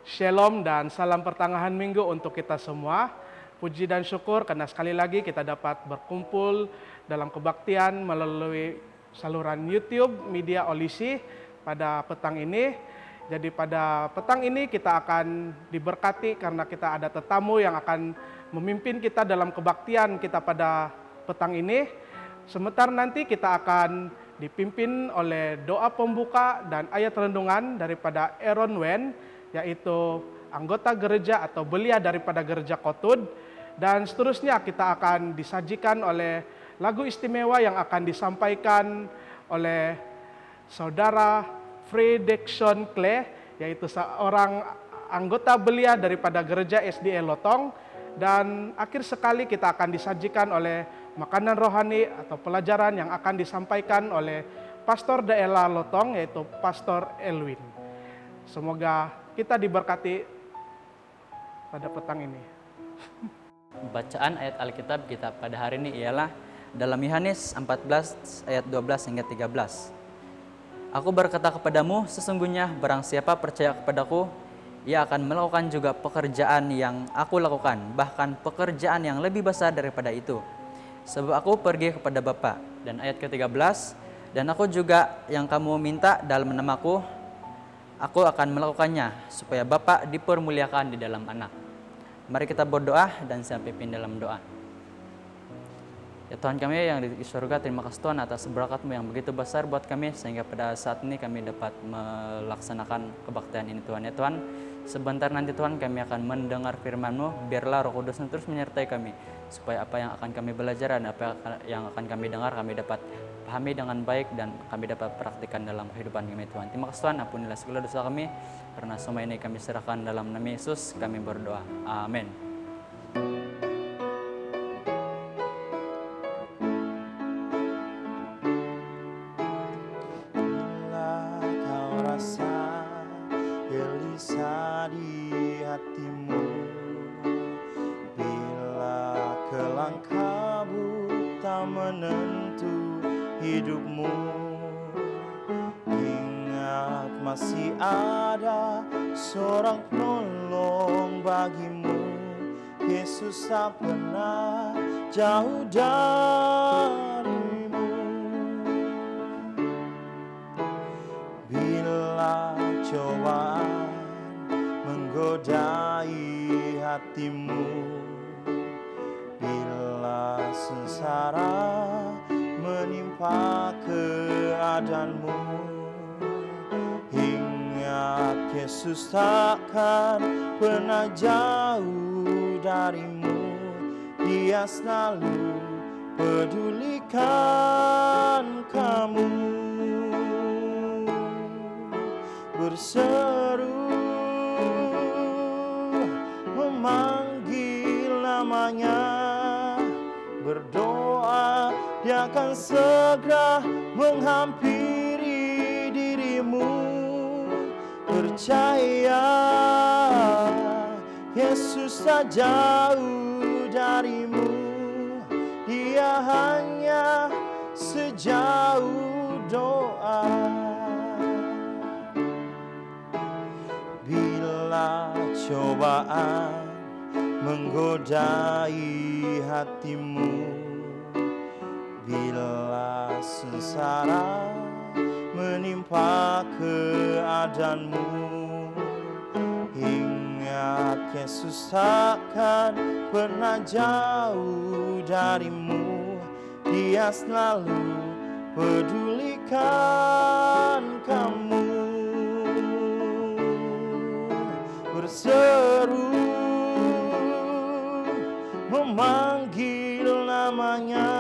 Shalom dan salam pertengahan minggu untuk kita semua. Puji dan syukur karena sekali lagi kita dapat berkumpul dalam kebaktian melalui saluran YouTube Media Olisi pada petang ini. Jadi pada petang ini kita akan diberkati karena kita ada tetamu yang akan memimpin kita dalam kebaktian kita pada petang ini. Sebentar nanti kita akan dipimpin oleh doa pembuka dan ayat renungan daripada Aaron Wen, yaitu anggota gereja atau belia daripada gereja Kotud. Dan seterusnya kita akan disajikan oleh lagu istimewa yang akan disampaikan oleh saudara Fredekson Kle, yaitu seorang anggota belia daripada gereja SDA Lotong. Dan akhir sekali kita akan disajikan oleh makanan rohani atau pelajaran yang akan disampaikan oleh Pastor Daerah Lotong, yaitu Pastor Elwin. Semoga kita diberkati pada petang ini. Bacaan ayat Alkitab kita pada hari ini ialah dalam Yohanes 14 ayat 12 hingga 13. Aku berkata kepadamu, sesungguhnya barang siapa percaya kepadaku, ia akan melakukan juga pekerjaan yang aku lakukan, bahkan pekerjaan yang lebih besar daripada itu. Sebab aku pergi kepada Bapa. Dan ayat ke-13, dan aku juga yang kamu minta dalam namaku, aku akan melakukannya, supaya Bapa dipermuliakan di dalam anak. Mari kita berdoa dan saya pimpin dalam doa. Ya Tuhan kami yang di surga, terima kasih Tuhan atas berkat-Mu yang begitu besar buat kami, sehingga pada saat ini kami dapat melaksanakan kebaktian ini Tuhan. Ya Tuhan, sebentar nanti Tuhan kami akan mendengar firman-Mu, biarlah Roh Kudus terus menyertai kami, supaya apa yang akan kami belajar dan apa yang akan kami dengar kami dapat pahami dengan baik dan kami dapat praktikkan dalam kehidupan kami Tuhan. Terima kasih Tuhan, ampunilah segala dosa kami, karena semua ini kami serahkan dalam nama Yesus kami berdoa. Amin. Hidupmu, ingat masih ada seorang penolong bagimu. Yesus tak pernah jauh darimu. Bila cobaan menggodai hatimu, bila sengsara menimpa keadaanmu, ingat Yesus takkan pernah jauh darimu. Dia selalu pedulikan kamu. Berseru memanggil namanya, berdoa, Dia akan segera menghampiri dirimu. Percaya, Yesus tak jauh darimu. Dia hanya sejauh doa. Bila cobaan menggodai hatimu, bila sengsara menimpa keadaanmu, ingat Yesus takkan pernah jauh darimu. Dia selalu pedulikan kamu. Berseru memanggil namanya,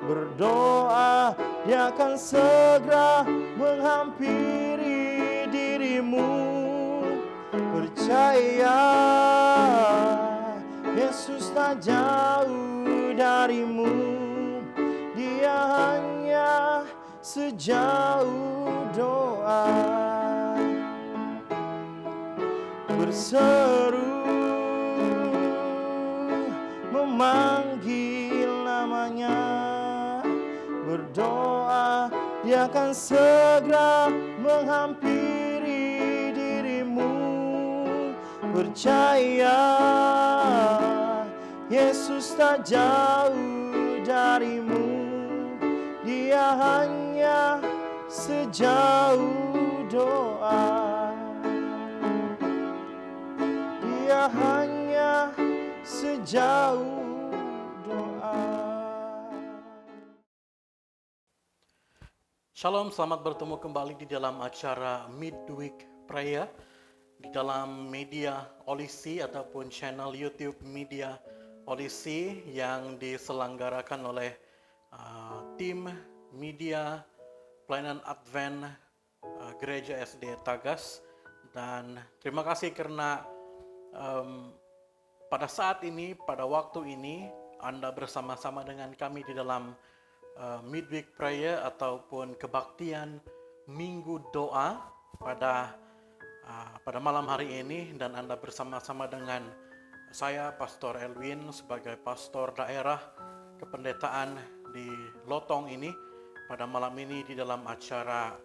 berdoa, Dia akan segera menghampiri dirimu. Percaya, Yesus tak jauh darimu. Dia hanya sejauh doa. Berseru memanggil namanya, berdoa, Dia akan segera menghampiri dirimu. percaya Yesus tak jauh darimu, Dia hanya sejauh doa. Dia hanya sejauh doa. Shalom, selamat bertemu kembali di dalam acara Midweek Prayer di dalam media Olisi ataupun channel YouTube Media Olisi yang diselenggarakan oleh tim media pelayanan Advent Gereja SD Tagas. Dan terima kasih karena pada saat ini, pada waktu ini Anda bersama-sama dengan kami di dalam Midweek Prayer ataupun kebaktian Minggu Doa pada malam hari ini, dan Anda bersama-sama dengan saya Pastor Elwin sebagai pastor daerah kependetaan di Lotong ini pada malam ini di dalam acara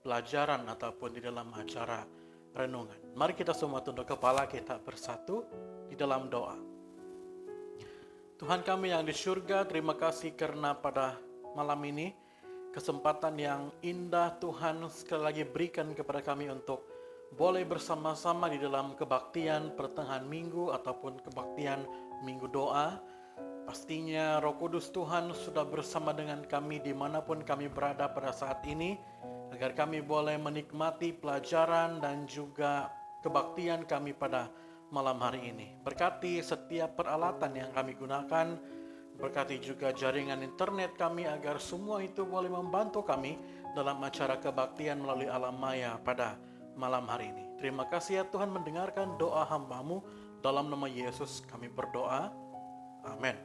pelajaran ataupun di dalam acara renungan. Mari kita semua tunduk kepala, kita bersatu di dalam doa. Tuhan kami yang di surga, terima kasih karena pada malam ini kesempatan yang indah Tuhan sekali lagi berikan kepada kami untuk boleh bersama-sama di dalam kebaktian pertengahan minggu ataupun kebaktian minggu doa. Pastinya Roh Kudus Tuhan sudah bersama dengan kami dimanapun kami berada pada saat ini, agar kami boleh menikmati pelajaran dan juga kebaktian kami pada malam hari ini. Berkati setiap peralatan yang kami gunakan, berkati juga jaringan internet kami agar semua itu boleh membantu kami dalam acara kebaktian melalui alam maya pada malam hari ini. Terima kasih ya Tuhan mendengarkan doa hamba-Mu, dalam nama Yesus kami berdoa. Amin.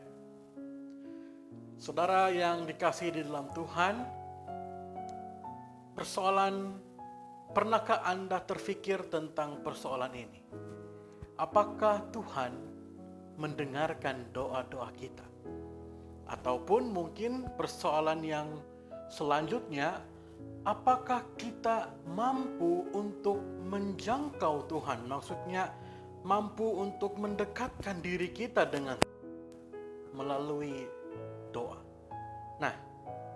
Saudara yang dikasihi di dalam Tuhan, pernahkah Anda terfikir tentang persoalan ini? Apakah Tuhan mendengarkan doa-doa kita? Ataupun mungkin persoalan yang selanjutnya, apakah kita mampu untuk menjangkau Tuhan? Maksudnya mampu untuk mendekatkan diri kita dengan melalui doa. Nah,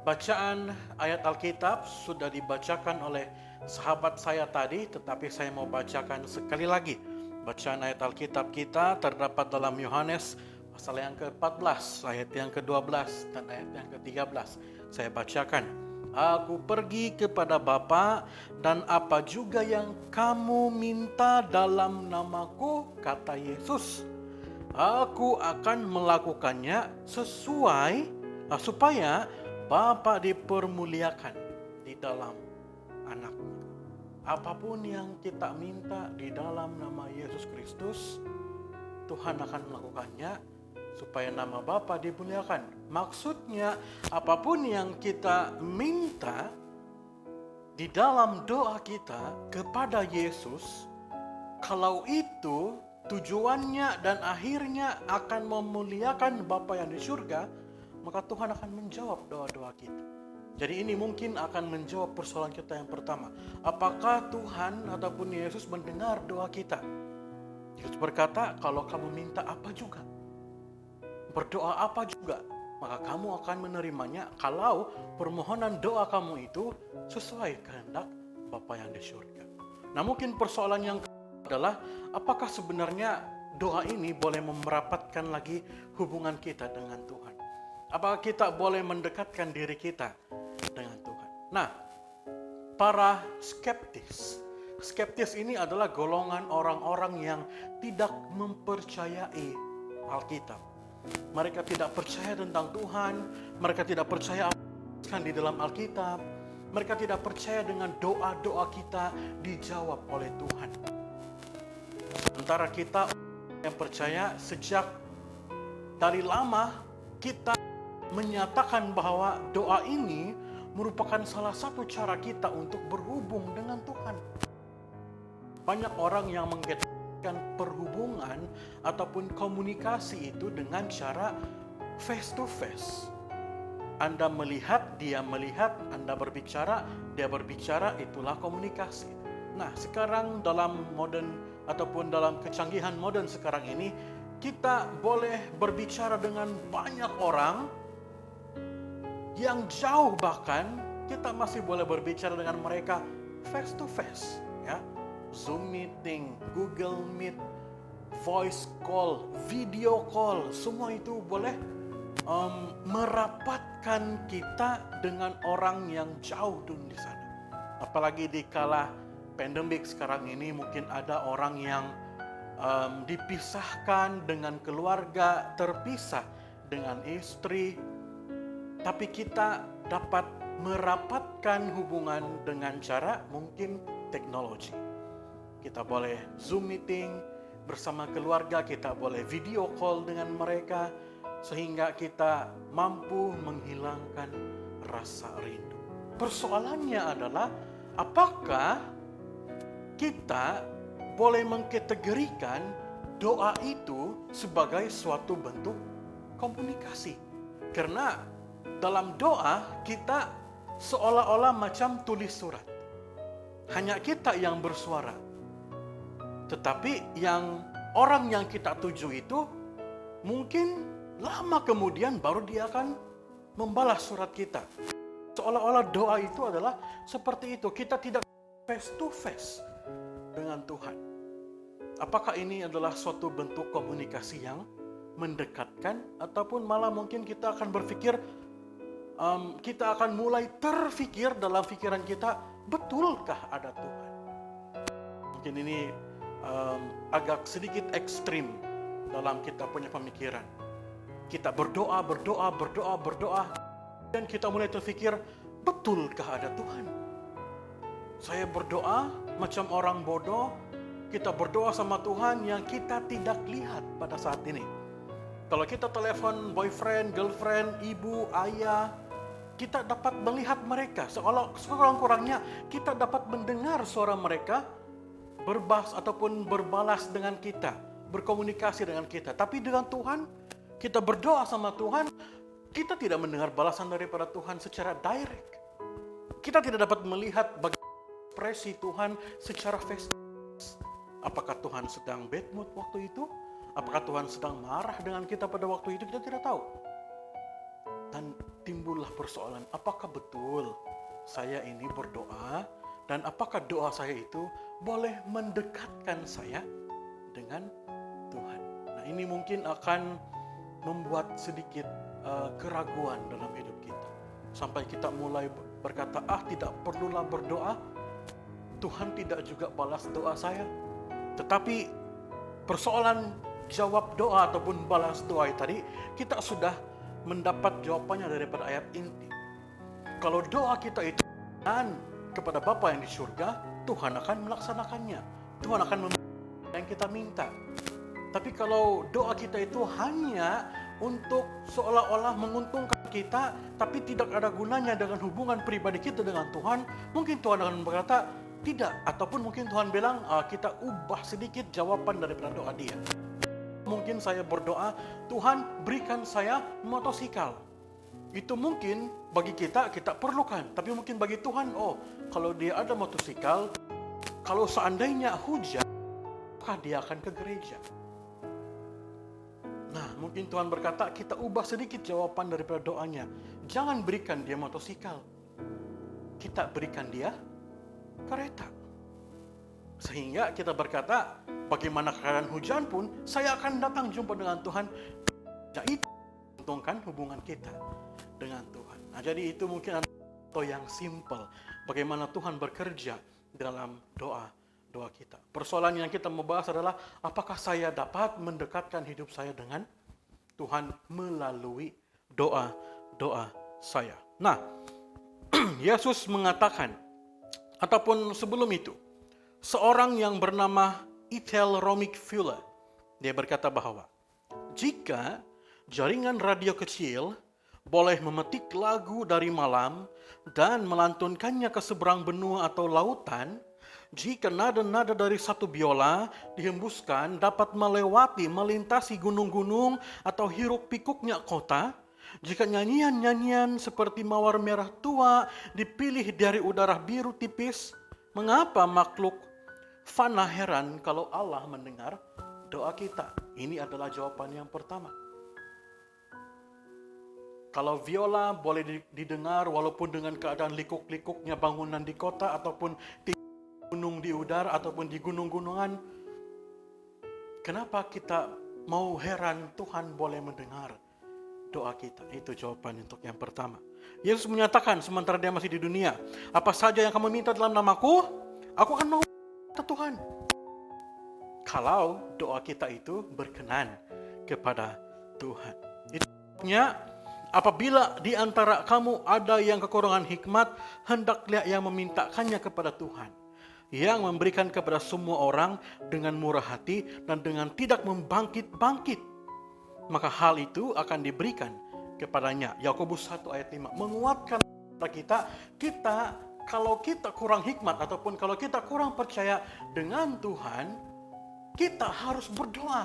bacaan ayat Alkitab sudah dibacakan oleh sahabat saya tadi, tetapi saya mau bacakan sekali lagi. Bacaan ayat Alkitab kita terdapat dalam Yohanes pasal yang ke-14, ayat yang ke-12 dan ayat yang ke-13. Saya bacakan. Aku pergi kepada Bapa, dan apa juga yang kamu minta dalam namaku, kata Yesus, aku akan melakukannya supaya Bapa dipermuliakan di dalam anaknya. Apapun yang kita minta di dalam nama Yesus Kristus, Tuhan akan melakukannya supaya nama Bapa dimuliakan. Maksudnya apapun yang kita minta di dalam doa kita kepada Yesus, kalau itu tujuannya dan akhirnya akan memuliakan Bapa yang di surga, maka Tuhan akan menjawab doa-doa kita. Jadi ini mungkin akan menjawab persoalan kita yang pertama. Apakah Tuhan ataupun Yesus mendengar doa kita? Yesus berkata, kalau kamu minta apa juga, berdoa apa juga, maka kamu akan menerimanya kalau permohonan doa kamu itu sesuai kehendak Bapa yang di surga. Nah, mungkin persoalan yang kedua adalah, apakah sebenarnya doa ini boleh merapatkan lagi hubungan kita dengan Tuhan? Apakah kita boleh mendekatkan diri kita dengan Tuhan? Nah, para skeptis ini adalah golongan orang-orang yang tidak mempercayai Alkitab. Mereka tidak percaya tentang Tuhan, mereka tidak percaya apa yang di dalam Alkitab, mereka tidak percaya dengan doa-doa kita dijawab oleh Tuhan. Sementara kita yang percaya, sejak dari lama kita menyatakan bahwa doa ini merupakan salah satu cara kita untuk berhubung dengan Tuhan. Banyak orang yang mengaitkan perhubungan ataupun komunikasi itu dengan cara face to face. Anda melihat, dia melihat, Anda berbicara, dia berbicara, itulah komunikasi. Nah, sekarang dalam modern ataupun dalam kecanggihan modern sekarang ini, kita boleh berbicara dengan banyak orang yang jauh, bahkan kita masih boleh berbicara dengan mereka face to face, ya. Zoom meeting, Google Meet, voice call, video call, semua itu boleh merapatkan kita dengan orang yang jauh di sana. Apalagi di kala pandemik sekarang ini, mungkin ada orang yang dipisahkan dengan keluarga, terpisah dengan istri, tapi kita dapat merapatkan hubungan dengan cara mungkin teknologi. Kita boleh Zoom meeting bersama keluarga, kita boleh video call dengan mereka, sehingga kita mampu menghilangkan rasa rindu. Persoalannya adalah, apakah kita boleh mengkategorikan doa itu sebagai suatu bentuk komunikasi? Karena dalam doa kita seolah-olah macam tulis surat. Hanya kita yang bersuara. Tetapi orang yang kita tuju itu mungkin lama kemudian baru dia akan membalas surat kita. Seolah-olah doa itu adalah seperti itu. Kita tidak face to face dengan Tuhan. Apakah ini adalah suatu bentuk komunikasi yang mendekatkan, ataupun malah mungkin kita akan berpikir, kita akan mulai terfikir dalam pikiran kita, betulkah ada Tuhan? Mungkin ini agak sedikit ekstrim dalam kita punya pemikiran. Kita berdoa, dan kita mulai terfikir, betulkah ada Tuhan? Saya berdoa macam orang bodoh, kita berdoa sama Tuhan yang kita tidak lihat pada saat ini. Kalau kita telepon boyfriend, girlfriend, ibu, ayah, kita dapat melihat mereka. Sekurang-kurangnya kita dapat mendengar suara mereka berbahas ataupun berbalas dengan kita, berkomunikasi dengan kita. Tapi dengan Tuhan, kita berdoa sama Tuhan, kita tidak mendengar balasan daripada Tuhan secara direct. Kita tidak dapat melihat bagaimana ekspresi Tuhan secara face to face. Apakah Tuhan sedang bad mood waktu itu? Apakah Tuhan sedang marah dengan kita pada waktu itu? Kita tidak tahu. Dan timbullah persoalan, apakah betul saya ini berdoa, dan apakah doa saya itu boleh mendekatkan saya dengan Tuhan? Nah, ini mungkin akan membuat sedikit keraguan dalam hidup kita. Sampai kita mulai berkata, tidak perlulah berdoa, Tuhan tidak juga balas doa saya. Tetapi persoalan jawab doa ataupun balas doa tadi, kita sudah mendapat jawabannya daripada ayat inti. Kalau doa kita itu kepada Bapa yang di surga, Tuhan akan melaksanakannya. Tuhan akan memberikan yang kita minta. Tapi kalau doa kita itu hanya untuk seolah-olah menguntungkan kita, tapi tidak ada gunanya dengan hubungan pribadi kita dengan Tuhan, mungkin Tuhan akan berkata tidak. Ataupun mungkin Tuhan bilang, kita ubah sedikit jawaban daripada doa dia. Mungkin saya berdoa, Tuhan berikan saya motosikal. Itu mungkin bagi kita perlukan. Tapi mungkin bagi Tuhan, kalau dia ada motosikal, kalau seandainya hujan, maka dia akan ke gereja. Nah, mungkin Tuhan berkata, kita ubah sedikit jawaban daripada doanya. Jangan berikan dia motosikal. Kita berikan dia kereta. Sehingga kita berkata, bagaimana keadaan hujan pun, saya akan datang jumpa dengan Tuhan. Jadi, menguntungkan hubungan kita dengan Tuhan. Nah, jadi itu mungkin contoh yang simple. Bagaimana Tuhan bekerja dalam doa kita. Persoalan yang kita mau bahas adalah, apakah saya dapat mendekatkan hidup saya dengan Tuhan melalui doa saya. Nah, Yesus mengatakan, ataupun sebelum itu, seorang yang bernama Ethel Romik Fuller, dia berkata bahwa, jika jaringan radio kecil boleh memetik lagu dari malam dan melantunkannya ke seberang benua atau lautan, jika nada-nada dari satu biola dihembuskan dapat melintasi gunung-gunung atau hiruk pikuknya kota, jika nyanyian-nyanyian seperti mawar merah tua dipilih dari udara biru tipis, mengapa makhluk Fana heran kalau Allah mendengar doa kita. Ini adalah jawaban yang pertama. Kalau viola boleh didengar walaupun dengan keadaan likuk-likuknya bangunan di kota ataupun di gunung di udara ataupun di gunung-gunungan, kenapa kita mau heran Tuhan boleh mendengar doa kita? Itu jawaban untuk yang pertama. Yesus menyatakan sementara dia masih di dunia, apa saja yang kamu minta dalam namaku, aku akan mau kata Tuhan. Kalau doa kita itu berkenan kepada Tuhan. Itu sebabnya apabila di antara kamu ada yang kekurangan hikmat, hendaklah ia memintakannya kepada Tuhan, yang memberikan kepada semua orang dengan murah hati dan dengan tidak membangkit-bangkit. Maka hal itu akan diberikan kepadanya. Yakobus 1 ayat 5 menguatkan kita kalau kita kurang hikmat ataupun kalau kita kurang percaya dengan Tuhan, kita harus berdoa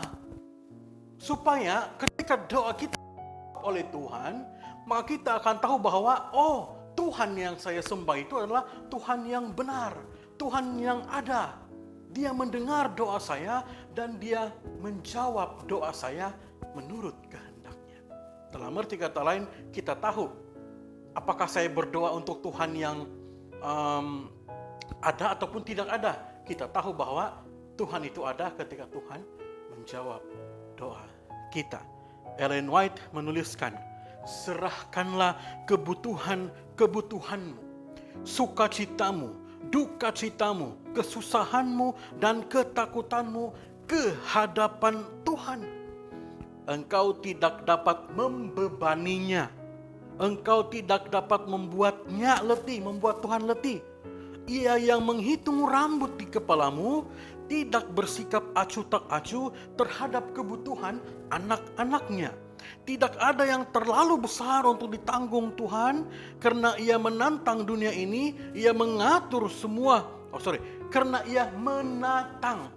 supaya ketika doa kita oleh Tuhan, maka kita akan tahu bahwa Tuhan yang saya sembah itu adalah Tuhan yang benar, Tuhan yang ada. Dia mendengar doa saya dan dia menjawab doa saya menurut kehendaknya. Dalam arti kata lain, kita tahu apakah saya berdoa untuk Tuhan yang ada ataupun tidak ada. Kita tahu bahwa Tuhan itu ada ketika Tuhan menjawab doa kita. Ellen White menuliskan, serahkanlah kebutuhanmu, sukacitamu, dukacitamu, kesusahanmu, dan ketakutanmu ke hadapan Tuhan. Engkau tidak dapat membebaninya. Engkau tidak dapat membuatnya letih, membuat Tuhan letih. Ia yang menghitung rambut di kepalamu tidak bersikap acuh tak acuh terhadap kebutuhan anak-anaknya. Tidak ada yang terlalu besar untuk ditanggung Tuhan, karena ia menantang dunia ini, ia mengatur semua. Karena ia menatang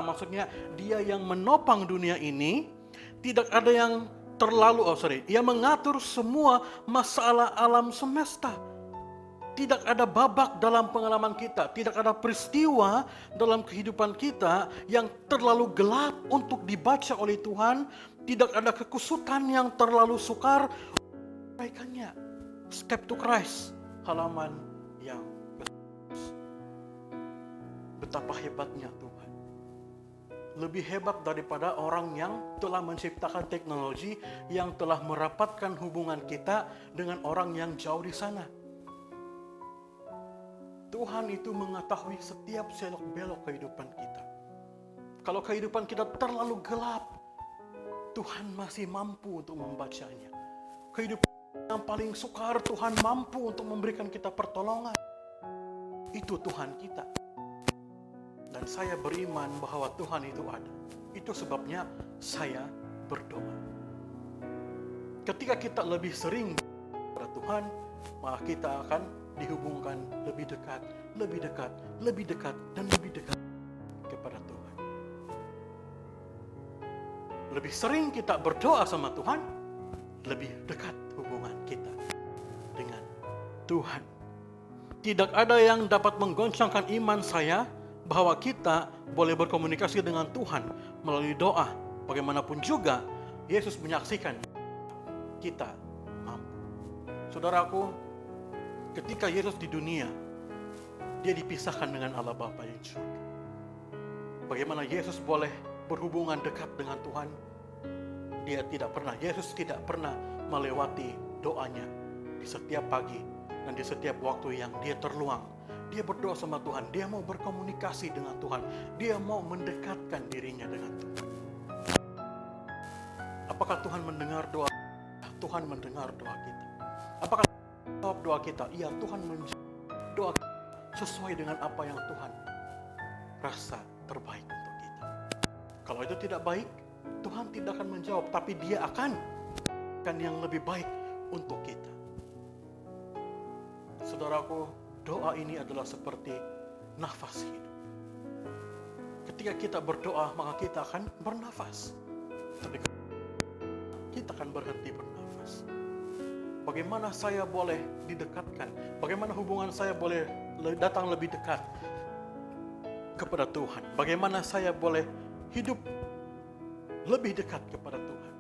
maksudnya dia yang menopang dunia ini. Tidak ada yang terlalu, ia mengatur semua masalah alam semesta. Tidak ada babak dalam pengalaman kita, tidak ada peristiwa dalam kehidupan kita yang terlalu gelap untuk dibaca oleh Tuhan, tidak ada kekusutan yang terlalu sukar. Kebaikannya, Step to Christ, halaman yang betapa hebatnya Tuhan. Lebih hebat daripada orang yang telah menciptakan teknologi, yang telah merapatkan hubungan kita dengan orang yang jauh di sana. Tuhan itu mengetahui setiap selok-belok kehidupan kita. Kalau kehidupan kita terlalu gelap, Tuhan masih mampu untuk membacanya. Kehidupan yang paling sukar, Tuhan mampu untuk memberikan kita pertolongan. Itu Tuhan kita. Dan saya beriman bahwa Tuhan itu ada. Itu sebabnya saya berdoa. Ketika kita lebih sering kepada Tuhan, maka kita akan dihubungkan lebih dekat, dan lebih dekat kepada Tuhan. Lebih sering kita berdoa sama Tuhan, lebih dekat hubungan kita dengan Tuhan. Tidak ada yang dapat menggoncangkan iman saya bahwa kita boleh berkomunikasi dengan Tuhan melalui doa. Bagaimanapun juga, Yesus menyaksikan kita mampu. Saudaraku, ketika Yesus di dunia, dia dipisahkan dengan Allah Bapa yang di surga. Bagaimana Yesus boleh berhubungan dekat dengan Tuhan? Yesus tidak pernah melewati doanya di setiap pagi dan di setiap waktu yang dia terluang. Dia berdoa sama Tuhan, dia mau berkomunikasi dengan Tuhan, dia mau mendekatkan dirinya dengan Tuhan. Apakah Tuhan mendengar doa? Tuhan mendengar doa kita. Apakah jawab doa kita? Iya, Tuhan menjawab doa kita sesuai dengan apa yang Tuhan rasa terbaik untuk kita. Kalau itu tidak baik, Tuhan tidak akan menjawab, tapi Dia akan yang lebih baik untuk kita. Saudaraku, doa ini adalah seperti nafas hidup. Ketika kita berdoa, maka kita akan bernafas. Tapi kita akan berhenti bernafas. Bagaimana saya boleh didekatkan? Bagaimana hubungan saya boleh datang lebih dekat kepada Tuhan? Bagaimana saya boleh hidup lebih dekat kepada Tuhan?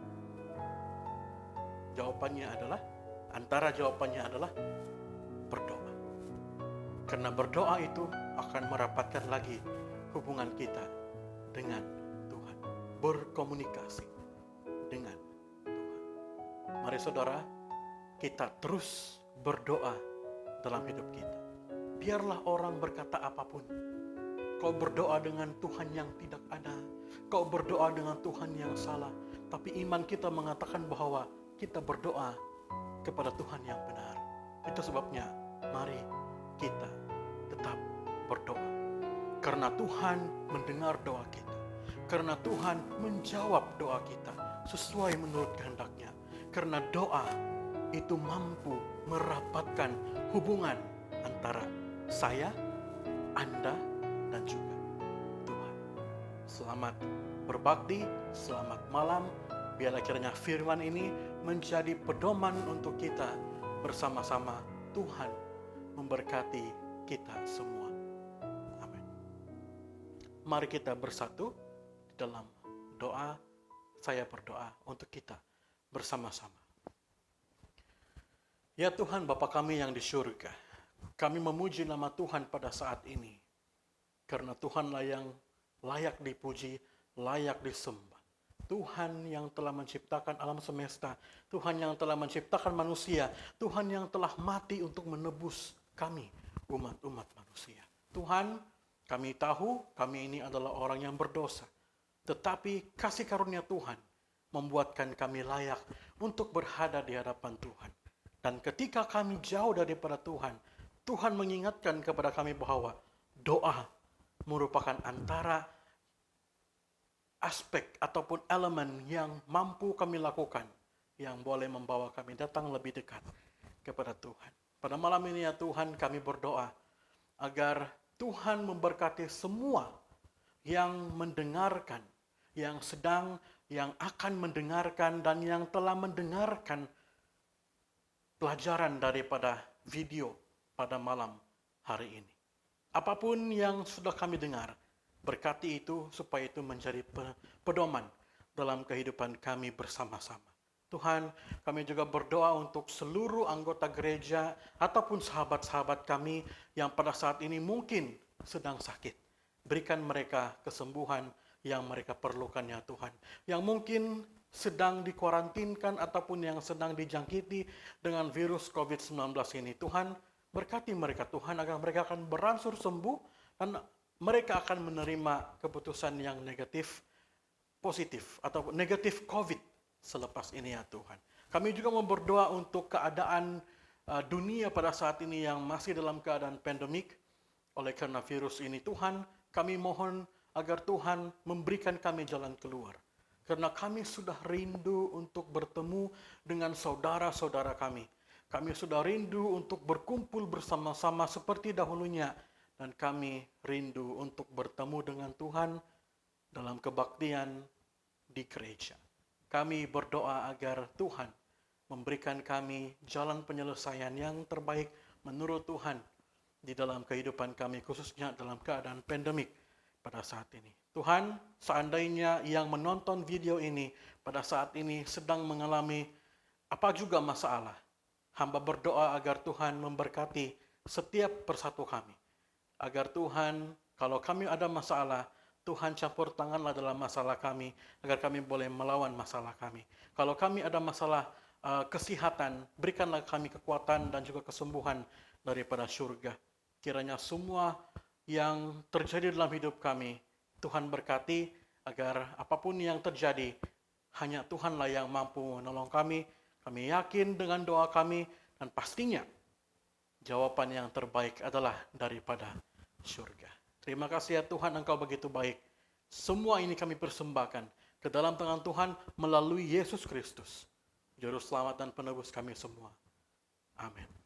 Antara jawabannya adalah berdoa. Karena berdoa itu akan merapatkan lagi hubungan kita dengan Tuhan. Berkomunikasi dengan Tuhan. Mari saudara, kita terus berdoa dalam hidup kita. Biarlah orang berkata apapun. Kau berdoa dengan Tuhan yang tidak ada. Kau berdoa dengan Tuhan yang salah. Tapi iman kita mengatakan bahwa kita berdoa kepada Tuhan yang benar. Itu sebabnya mari kita tetap berdoa. Karena Tuhan mendengar doa kita. Karena Tuhan menjawab doa kita sesuai menurut kehendak-Nya. Karena doa itu mampu merapatkan hubungan antara saya, Anda, dan juga Tuhan. Selamat berbakti, selamat malam. Biarlah kiranya firman ini menjadi pedoman untuk kita bersama-sama. Tuhan memberkati kita semua. Amin. Mari kita bersatu di dalam doa. Saya berdoa untuk kita bersama-sama. Ya Tuhan, Bapa kami yang di surga, kami memuji nama Tuhan pada saat ini. Karena Tuhanlah yang layak dipuji, layak disembah. Tuhan yang telah menciptakan alam semesta, Tuhan yang telah menciptakan manusia, Tuhan yang telah mati untuk menebus kami, umat-umat manusia. Tuhan, kami tahu kami ini adalah orang yang berdosa. Tetapi kasih karunia Tuhan membuatkan kami layak untuk berhadap di hadapan Tuhan. Dan ketika kami jauh daripada Tuhan, Tuhan mengingatkan kepada kami bahwa doa merupakan antara aspek ataupun elemen yang mampu kami lakukan, yang boleh membawa kami datang lebih dekat kepada Tuhan. Pada malam ini ya Tuhan, kami berdoa agar Tuhan memberkati semua yang mendengarkan, yang sedang, yang akan mendengarkan, dan yang telah mendengarkan pelajaran daripada video pada malam hari ini. Apapun yang sudah kami dengar, berkati itu supaya itu menjadi pedoman dalam kehidupan kami bersama-sama. Tuhan, kami juga berdoa untuk seluruh anggota gereja ataupun sahabat-sahabat kami yang pada saat ini mungkin sedang sakit. Berikan mereka kesembuhan yang mereka perlukan ya Tuhan. Yang mungkin sedang dikuarantinkan ataupun yang sedang dijangkiti dengan virus COVID-19 ini. Tuhan, berkati mereka Tuhan agar mereka akan berangsur sembuh dan mereka akan menerima keputusan yang positif atau negatif COVID selepas ini ya Tuhan. Kami juga mau berdoa untuk keadaan dunia pada saat ini yang masih dalam keadaan pandemik oleh karena virus ini. Tuhan, kami mohon agar Tuhan memberikan kami jalan keluar. Karena kami sudah rindu untuk bertemu dengan saudara-saudara kami. Kami sudah rindu untuk berkumpul bersama-sama seperti dahulunya. Dan kami rindu untuk bertemu dengan Tuhan dalam kebaktian di gereja. Kami berdoa agar Tuhan memberikan kami jalan penyelesaian yang terbaik menurut Tuhan di dalam kehidupan kami, khususnya dalam keadaan pandemik pada saat ini. Tuhan, seandainya yang menonton video ini pada saat ini sedang mengalami apa juga masalah, hamba berdoa agar Tuhan memberkati setiap persatu kami. Agar Tuhan, kalau kami ada masalah, Tuhan campur tanganlah dalam masalah kami, agar kami boleh melawan masalah kami. Kalau kami ada masalah kesehatan, berikanlah kami kekuatan dan juga kesembuhan daripada surga. Kiranya semua yang terjadi dalam hidup kami, Tuhan berkati agar apapun yang terjadi, hanya Tuhanlah yang mampu menolong kami. Kami yakin dengan doa kami dan pastinya jawaban yang terbaik adalah daripada surga. Terima kasih ya Tuhan, Engkau begitu baik. Semua ini kami persembahkan ke dalam tangan Tuhan melalui Yesus Kristus, Juru Selamat dan Penebus kami semua. Amin.